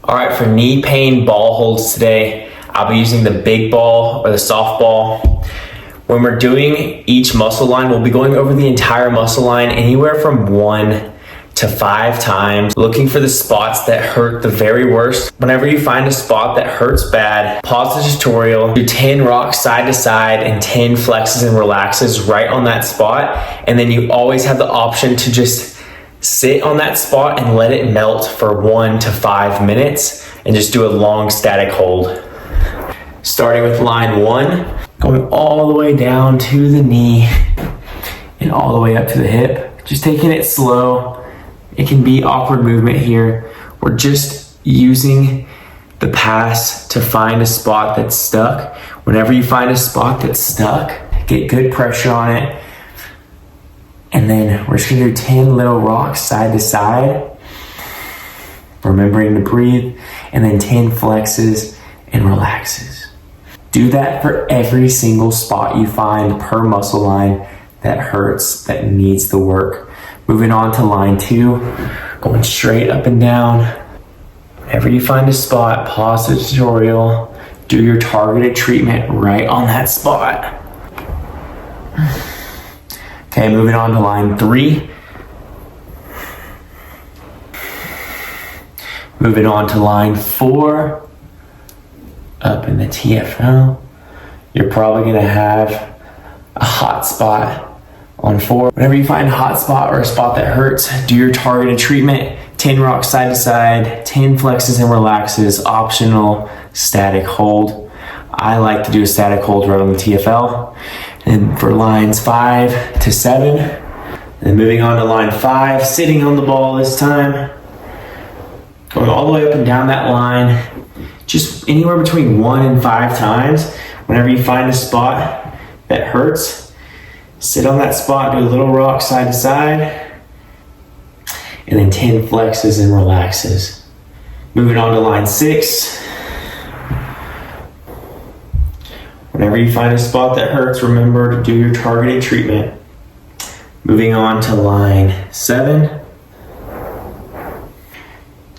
All right, for knee pain ball holds today, I'll be using the big ball or the soft ball. When we're doing each muscle line, we'll be going over the entire muscle line anywhere from 1 to 5 times, looking for the spots that hurt the very worst. Whenever you find a spot that hurts bad, pause the tutorial, do 10 rocks side to side and 10 flexes and relaxes right on that spot. And then you always have the option to just sit on that spot and let it melt for 1 to 5 minutes and just do a long static hold. Starting with line 1, going all the way down to the knee and all the way up to the hip. Just taking it slow. It can be awkward movement here. We're just using the pass to find a spot that's stuck. Whenever you find a spot that's stuck, get good pressure on it. And then we're just gonna do 10 little rocks side to side, remembering to breathe, and then 10 flexes and relaxes. Do that for every single spot you find per muscle line that hurts, that needs the work. Moving on to line 2, going straight up and down. Whenever you find a spot, pause the tutorial, do your targeted treatment right on that spot. Okay, moving on to line 3. Moving on to line 4, up in the TFL. You're probably gonna have a hot spot on 4. Whenever you find a hot spot or a spot that hurts, do your targeted treatment, 10 rocks side to side, 10 flexes and relaxes, optional static hold. I like to do a static hold right on the TFL. And for lines 5 to 7, and moving on to line 5, sitting on the ball this time, going all the way up and down that line, just anywhere between 1 and 5 times. Whenever you find a spot that hurts, sit on that spot, do a little rock side to side, and then 10 flexes and relaxes. Moving on to line 6. Whenever you find a spot that hurts, remember to do your targeted treatment. Moving on to line 7.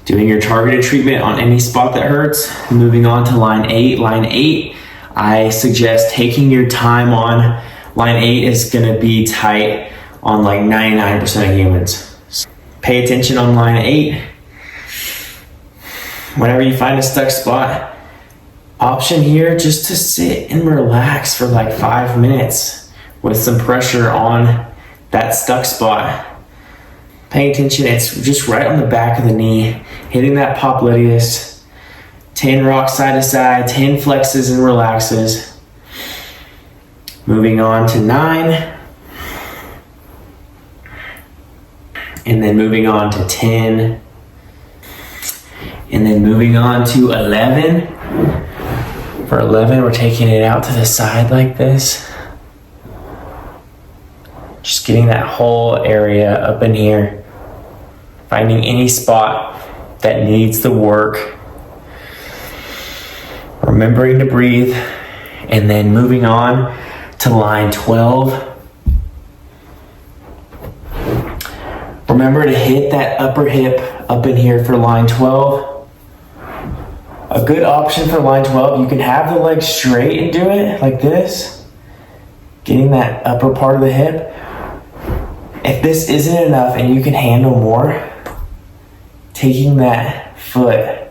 Doing your targeted treatment on any spot that hurts. Moving on to line 8. Line 8, I suggest taking your time on. Line 8 is gonna be tight on like 99% of humans. So pay attention on line 8. Whenever you find a stuck spot, option here just to sit and relax for like 5 minutes with some pressure on that stuck spot. Paying attention, it's just right on the back of the knee, hitting that popliteus. 10 rocks side to side, 10 flexes and relaxes. Moving on to 9. And then moving on to 10. And then moving on to 11. For 11, we're taking it out to the side like this. Just getting that whole area up in here. Finding any spot that needs the work. Remembering to breathe. And then moving on to line 12. Remember to hit that upper hip up in here for line 12. A good option for line 12, you can have the legs straight and do it like this. Getting that upper part of the hip. If this isn't enough and you can handle more, taking that foot.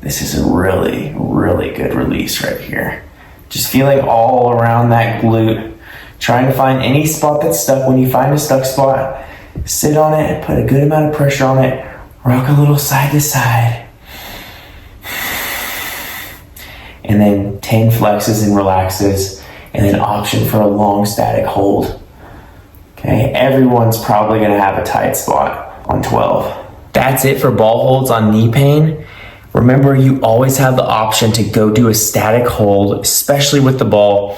This is a really, really good release right here. Just feeling all around that glute. Trying to find any spot that's stuck. When you find a stuck spot, sit on it, put a good amount of pressure on it, rock a little side to side. And then 10 flexes and relaxes, and then option for a long static hold. Okay, everyone's probably gonna have a tight spot on 12. That's it for ball holds on knee pain. Remember, you always have the option to go do a static hold, especially with the ball.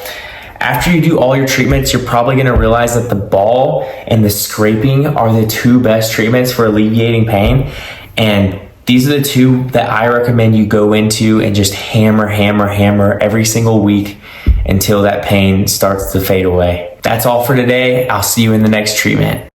After you do all your treatments, you're probably gonna realize that the ball and the scraping are the 2 best treatments for alleviating pain. And these are the 2 that I recommend you go into and just hammer every single week until that pain starts to fade away. That's all for today. I'll see you in the next treatment.